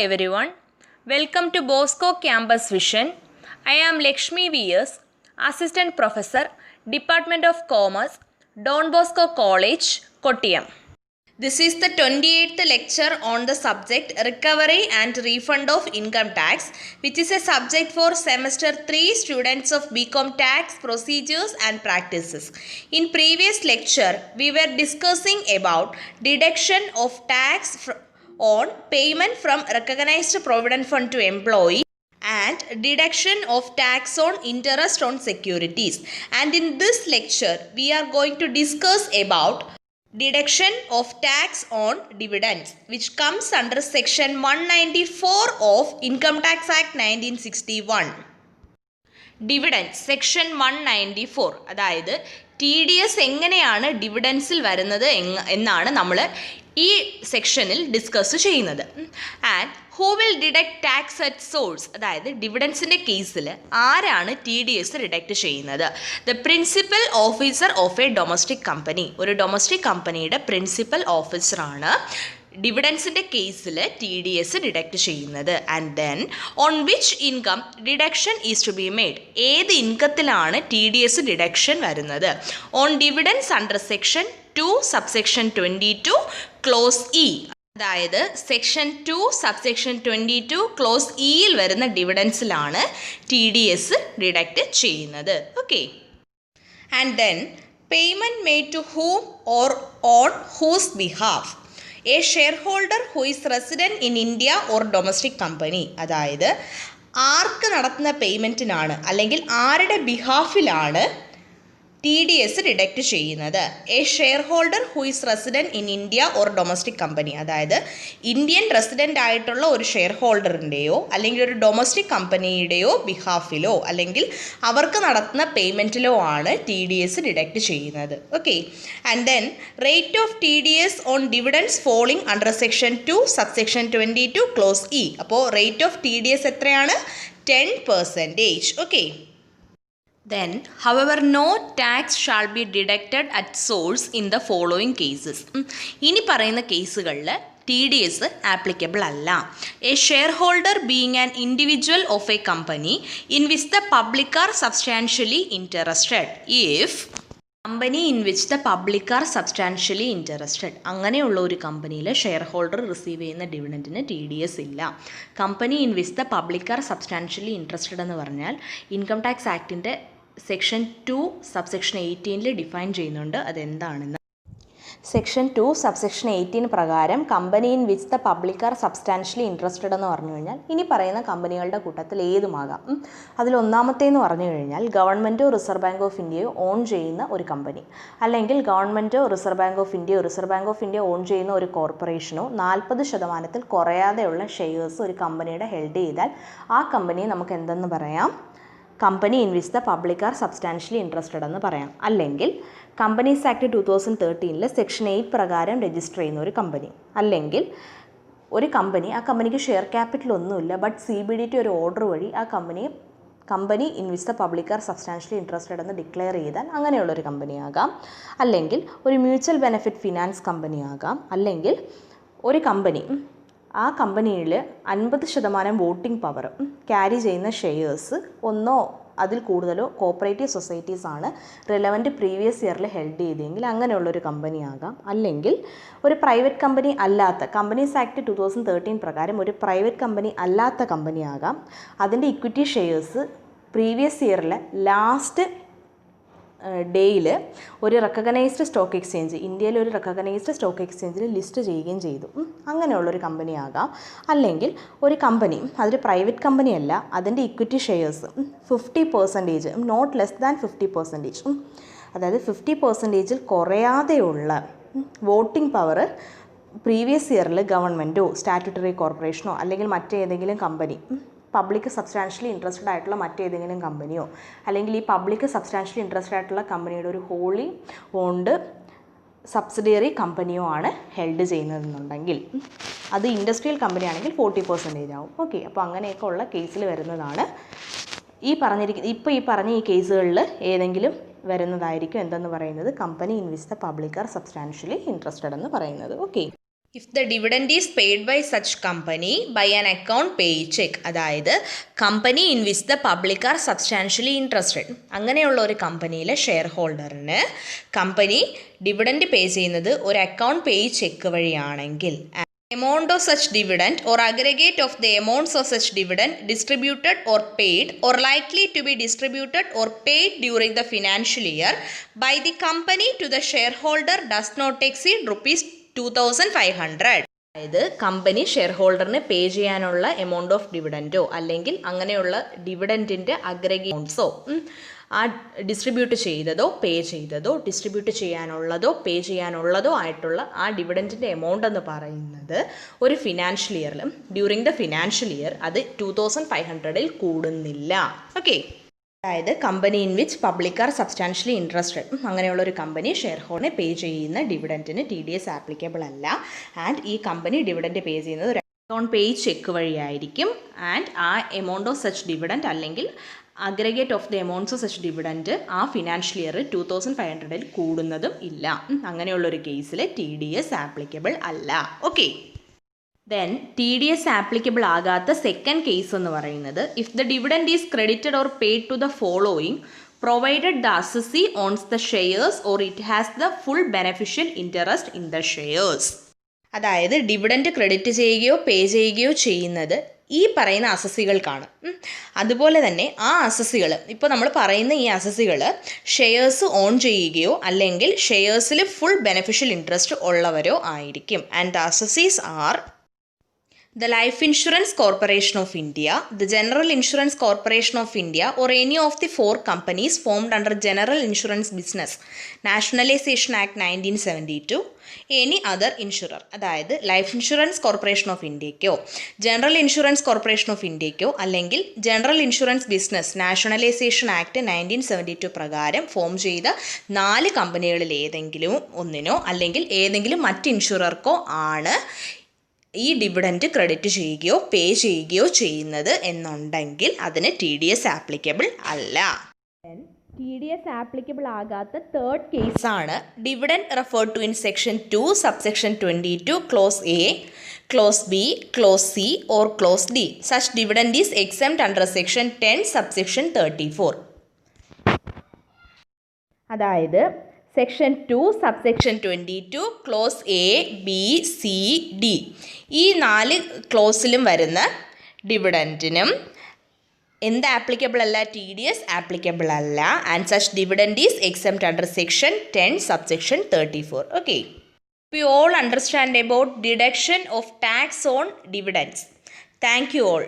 everyone. Welcome to Bosco Campus Vision. I am Lakshmi V.S., Assistant Professor, Department of Commerce, Don Bosco College, Kottayam. This is the 28th lecture on the subject Recovery and Refund of Income Tax, which is a subject for semester 3 students of BCom Tax Procedures and Practices. In previous lecture, we were discussing about deduction of tax on payment from recognized provident fund to employee and deduction of tax on interest on securities. And in this lecture, we are going to discuss about deduction of tax on dividends, which comes under section 194 of Income Tax Act 1961. Dividends section 194, അതായത് TDS എങ്ങനെയാണ് ഡിവിഡൻസിൽ വരുന്നത് എന്നാണ് നമ്മൾ ഈ സെക്ഷനിൽ discuss ചെയ്യുന്നത്. And who will deduct tax at source, അതായത് ഡിവിഡൻസിൻ്റെ കേസിൽ ആരാണ് TDS ഡിഡക്റ്റ് ചെയ്യുന്നത്? The principal officer of a domestic company, ഒരു ഡൊമസ്റ്റിക് കമ്പനിയുടെ പ്രിൻസിപ്പൽ ഓഫീസറാണ് ഡിവിഡൻസിൻ്റെ കേസിൽ TDS ഡിഡക്റ്റ് ചെയ്യുന്നത്. And then on which income deduction is to be made, ഏത് ഇൻകത്തിലാണ് TDS ഡിഡക്ഷൻ വരുന്നത്? On dividends under section 2 subsection 22 clause E, അതായത് സെക്ഷൻ 2 സബ്സെക്ഷൻ 22 ക്ലോസ് ഇയിൽ വരുന്ന ഡിവിഡൻസിലാണ് TDS ഡിഡക്റ്റ് ചെയ്യുന്നത്. Okay. And then payment made to whom or on whose behalf, a share holder who is resident in India or domestic company, അതായത് ആർക്ക് നടത്തുന്ന പേയ്മെൻറ്റിനാണ് അല്ലെങ്കിൽ ആരുടെ ബിഹാഫിലാണ് TDS ഡിഡക്റ്റ് ചെയ്യുന്നത്? A share holder who is resident in India or domestic company, അതായത് Indian resident ആയിട്ടുള്ള ഒരു ഷെയർ ഹോൾഡറിൻ്റെയോ അല്ലെങ്കിൽ ഒരു ഡൊമസ്റ്റിക് കമ്പനിയുടെയോ ബിഹാഫിലോ അല്ലെങ്കിൽ അവർക്ക് നടത്തുന്ന പേയ്മെൻറ്റിലോ ആണ് TDS ഡിഡക്റ്റ് ചെയ്യുന്നത്. Okay. And then rate of TDS on dividends falling under section 2 subsection 22 clause E. അപ്പോൾ റേറ്റ് ഓഫ് TDS എത്രയാണ്? 10%. Okay. Then, however, no tax shall be deducted at source in the following cases. ഇനി പറയുന്ന കേസുകളിൽ TDS applicable അല്ല. A share holder being an individual of a company in which the public are substantially interested. If company in which the public are substantially interested, അങ്ങനെയുള്ള ഒരു കമ്പനിയിൽ share holder receive ചെയ്യുന്ന ഡിവിഡൻറ്റിന് TDS ഇല്ല. Company in which the public are substantially interested എന്ന് പറഞ്ഞാൽ income tax ആക്ടിൻ്റെ section 2 subsection 18 define ചെയ്യുന്നുണ്ട് അതെന്താണെന്ന്. സെക്ഷൻ 2 സബ്സെക്ഷൻ 18 പ്രകാരം company in which the public are substantially interested എന്ന് പറഞ്ഞു കഴിഞ്ഞാൽ ഇനി പറയുന്ന കമ്പനികളുടെ കൂട്ടത്തിൽ ഏതുമാകാം. അതിലൊന്നാമത്തേന്ന് പറഞ്ഞു കഴിഞ്ഞാൽ ഗവൺമെൻറ്റോ റിസർവ് ബാങ്ക് ഓഫ് ഇന്ത്യയോ ഓൺ ചെയ്യുന്ന ഒരു കമ്പനി, അല്ലെങ്കിൽ ഗവൺമെൻറ്റോ reserve bank of India own ചെയ്യുന്ന ഒരു കോർപ്പറേഷനോ 40% കുറയാതെയുള്ള ഷെയർസ് ഒരു കമ്പനിയുടെ ഹെൽഡ് ചെയ്താൽ ആ കമ്പനിയെ നമുക്ക് എന്തെന്ന് പറയാം? Company in which the public are substantially interested എന്ന് പറയാം. അല്ലെങ്കിൽ കമ്പനീസ് ആക്ട് 2013 സെക്ഷൻ 8 പ്രകാരം രജിസ്റ്റർ ചെയ്യുന്ന ഒരു കമ്പനി, അല്ലെങ്കിൽ ഒരു കമ്പനി, ആ കമ്പനിക്ക് ഷെയർ ക്യാപിറ്റൽ ഒന്നുമില്ല, ബട്ട് CBDT ഒരു ഓർഡർ വഴി ആ company in which the public are substantially interested എന്ന് ഡിക്ലെയർ ചെയ്താൽ അങ്ങനെയുള്ളൊരു കമ്പനിയാകാം. അല്ലെങ്കിൽ ഒരു മ്യൂച്വൽ ബെനിഫിറ്റ് ഫിനാൻസ് കമ്പനിയാകാം. അല്ലെങ്കിൽ ഒരു കമ്പനി, ആ കമ്പനിയിൽ 50% വോട്ടിംഗ് പവർ ക്യാരി ചെയ്യുന്ന ഷെയർസ് ഒന്നോ അതിൽ കൂടുതലോ കോപ്പറേറ്റീവ് സൊസൈറ്റീസ് ആണ് റിലവൻറ്റ് പ്രീവിയസ് ഇയറിൽ ഹെൽഡ് ചെയ്തെങ്കിൽ അങ്ങനെയുള്ളൊരു കമ്പനിയാകാം. അല്ലെങ്കിൽ ഒരു പ്രൈവറ്റ് കമ്പനി അല്ലാത്ത, കമ്പനീസ് ആക്ട് 2013 പ്രകാരം ഒരു പ്രൈവറ്റ് കമ്പനി അല്ലാത്ത കമ്പനിയാകാം. അതിൻ്റെ ഇക്വിറ്റി ഷെയർസ് പ്രീവിയസ് ഇയറിലെ ലാസ്റ്റ് ഡേയിൽ ഒരു റെക്കഗ്നൈസ്ഡ് സ്റ്റോക്ക് എക്സ്ചേഞ്ച്, ഇന്ത്യയിലെ ഒരു റെക്കഗ്നൈസ്ഡ് സ്റ്റോക്ക് എക്സ്ചേഞ്ചിൽ ലിസ്റ്റ് ചെയ്യുകയും ചെയ്തു, അങ്ങനെയുള്ളൊരു കമ്പനിയാകാം. അല്ലെങ്കിൽ ഒരു കമ്പനി, അതൊരു പ്രൈവറ്റ് കമ്പനിയല്ല, അതിൻ്റെ equity shares 50%, not less than 50%, അതായത് 50%-ൽ കുറയാതെയുള്ള വോട്ടിംഗ് പവർ പ്രീവിയസ് ഇയറിൽ ഗവൺമെൻറ്റോ സ്റ്റാറ്റ്യൂട്ടറി കോർപ്പറേഷനോ അല്ലെങ്കിൽ മറ്റേതെങ്കിലും കമ്പനി, പബ്ലിക് സബ്സ്റ്റാൻഷ്യലി ഇൻട്രസ്റ്റഡ് ആയിട്ടുള്ള മറ്റേതെങ്കിലും കമ്പനിയോ, അല്ലെങ്കിൽ ഈ പബ്ലിക് സബ്സ്റ്റാൻഷ്യലി ഇൻട്രസ്റ്റഡ് ആയിട്ടുള്ള കമ്പനിയുടെ ഒരു ഹോളി ഓൺഡ് സബ്സിഡിയറി കമ്പനിയോ ആണ് ഹെൽഡ് ചെയ്യുന്നതെന്നുണ്ടെങ്കിൽ, അത് ഇൻഡസ്ട്രിയൽ കമ്പനി ആണെങ്കിൽ 40% ആവും. ഓക്കെ. അപ്പോൾ അങ്ങനെയൊക്കെ ഉള്ള കേസിൽ വരുന്നതാണ് ഈ പറഞ്ഞ ഈ കേസുകളിൽ ഏതെങ്കിലും വരുന്നതായിരിക്കും എന്തെന്ന് പറയുന്നത്? Company in which the public are substantially interested എന്ന് പറയുന്നത്. Okay. If the dividend is paid by such company by an account pay cheque, അതായത് company in which the public are substantially interested, അങ്ങനെയുള്ള ഒരു കമ്പനിയിലെ ഷെയർ ഹോൾഡറിന് company dividend pay ചെയ്യുന്നത് ഒരു account pay cheque വഴിയാണെങ്കിൽ amount of such dividend or aggregate of the amounts of such dividend distributed or paid or likely to be distributed or paid during the financial year by the company to the shareholder does not exceed rupees 2500. അതായത് company share ഹോൾഡറിന് പേ ചെയ്യാനുള്ള amount of ഡിവിഡൻറ്റോ അല്ലെങ്കിൽ അങ്ങനെയുള്ള ഡിവിഡൻറ്റിൻ്റെ അഗ്രഗേറ്റ്സോ ആ distribute ചെയ്തതോ പേ ചെയ്തതോ distribute ചെയ്യാനുള്ളതോ പേ ചെയ്യാനുള്ളതോ ആയിട്ടുള്ള ആ ഡിവിഡൻറ്റിൻ്റെ amount എന്ന് പറയുന്നത് ഒരു ഫിനാൻഷ്യൽ ഇയറിൽ ഡ്യൂറിങ് ദ ഫിനാൻഷ്യൽ ഇയർ അത് 2500-ൽ കൂടുന്നില്ല. ഓക്കെ, അതായത് company in which public are substantially interested, അങ്ങനെയുള്ള ഒരു കമ്പനി ഷെയർ ഹോൾഡറിനെ പേ ചെയ്യുന്ന ഡിവിഡൻറ്റിന് TDS ആപ്ലിക്കബിൾ അല്ല. ആൻഡ് ഈ കമ്പനി ഡിവിഡൻറ്റ് പേ ചെയ്യുന്നത് ഒരു അക്കൗണ്ട് പേ ചെക്ക് വഴിയായിരിക്കും. ആൻഡ് ആ എമൗണ്ട് ഓഫ് സച്ച് ഡിവിഡൻറ്റ് അല്ലെങ്കിൽ aggregate of the amounts of such dividend ആ ഫിനാൻഷ്യൽ ഇയർ 2500-ൽ കൂടുന്നതും ഇല്ല. അങ്ങനെയുള്ളൊരു കേസിൽ TDS ആപ്ലിക്കബിൾ അല്ല. ഓക്കെ, ദെൻ TDS ആപ്ലിക്കബിൾ ആകാത്ത സെക്കൻഡ് കേസ് എന്ന് പറയുന്നത് if the dividend is credited or paid to the following provided the assessee owns the shares or it has the full beneficial interest in the shares. അതായത് dividend credit ചെയ്യുകയോ pay ചെയ്യുകയോ ചെയ്യുന്നത് ഈ പറയുന്ന അസസികൾക്കാണ്. അതുപോലെ തന്നെ ആ അസസികൾ, ഇപ്പോൾ നമ്മൾ പറയുന്ന ഈ അസസികൾ ഷെയർസ് ഓൺ ചെയ്യുകയോ അല്ലെങ്കിൽ ഷെയർസിൽ ഫുൾ ബെനഫിഷ്യൽ ഇൻട്രസ്റ്റ് ഉള്ളവരോ ആയിരിക്കും. And the assessees are the Life Insurance Corporation of India, the General Insurance Corporation of India or any of the four companies formed under General Insurance Business Nationalization Act 1972, any other insurer. അതായത് life insurance corporation of ഇന്ത്യയ്ക്കോ general insurance corporation of ഇന്ത്യയ്ക്കോ അല്ലെങ്കിൽ general insurance business nationalisation act 1972 പ്രകാരം form ചെയ്ത 4 കമ്പനികളിൽ ഏതെങ്കിലും ഒന്നിനോ അല്ലെങ്കിൽ ഏതെങ്കിലും മറ്റ് ഇൻഷുറർക്കോ ആണ് ഈ ഡിവിഡൻറ്റ് ക്രെഡിറ്റ് ചെയ്യുകയോ പേ ചെയ്യുകയോ ചെയ്യുന്നത് എന്നുണ്ടെങ്കിൽ അതിന് TDS ആപ്ലിക്കബിൾ അല്ല. TDS ആപ്ലിക്കബിൾ ആകാത്ത തേർഡ് കേസാണ് dividend referred to in section 2 subsection 22 clause A, clause B, clause C or clause D. Such dividend is exempt under section 10 subsection 34. അതായത് section 2 subsection 22 clause A, B, C, D ഈ 4 ക്ലോസിലും വരുന്ന ഡിവിഡൻറ്റിനും എന്ത് applicable അല്ല? TDS applicable അല്ല. And such dividend is exempt under section 10 subsection 34. Okay, we all understand about deduction of tax on dividends. Thank you all.